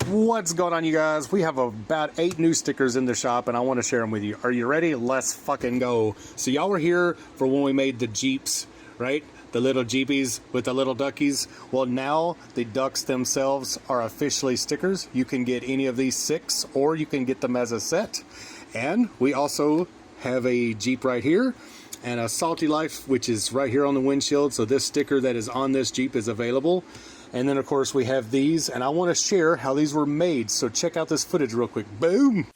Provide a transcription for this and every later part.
What's going on, you guys? We have about 8 new stickers in the shop and I want to share them with you. Are you ready? Let's fucking go. So y'all were here for when we made the Jeeps, right? The little Jeepies with the little duckies. Well, now the ducks themselves are officially stickers. You can get any of these 6 or you can get them as a set. And we also have a Jeep right here and a Salty Life, which is right here on the windshield. So this sticker that is on this Jeep is available. And then of course we have these, and I want to share how these were made. So check out this footage real quick. Boom!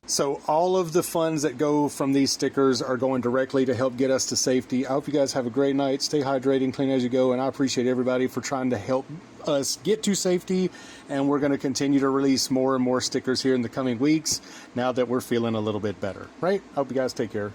So all of the funds that go from these stickers are going directly to help get us to safety. I hope you guys have a great night. Stay hydrated, clean as you go, and I appreciate everybody for trying to help us get to safety. And we're going to continue to release more and more stickers here in the coming weeks now that we're feeling a little bit better, right? I hope you guys take care.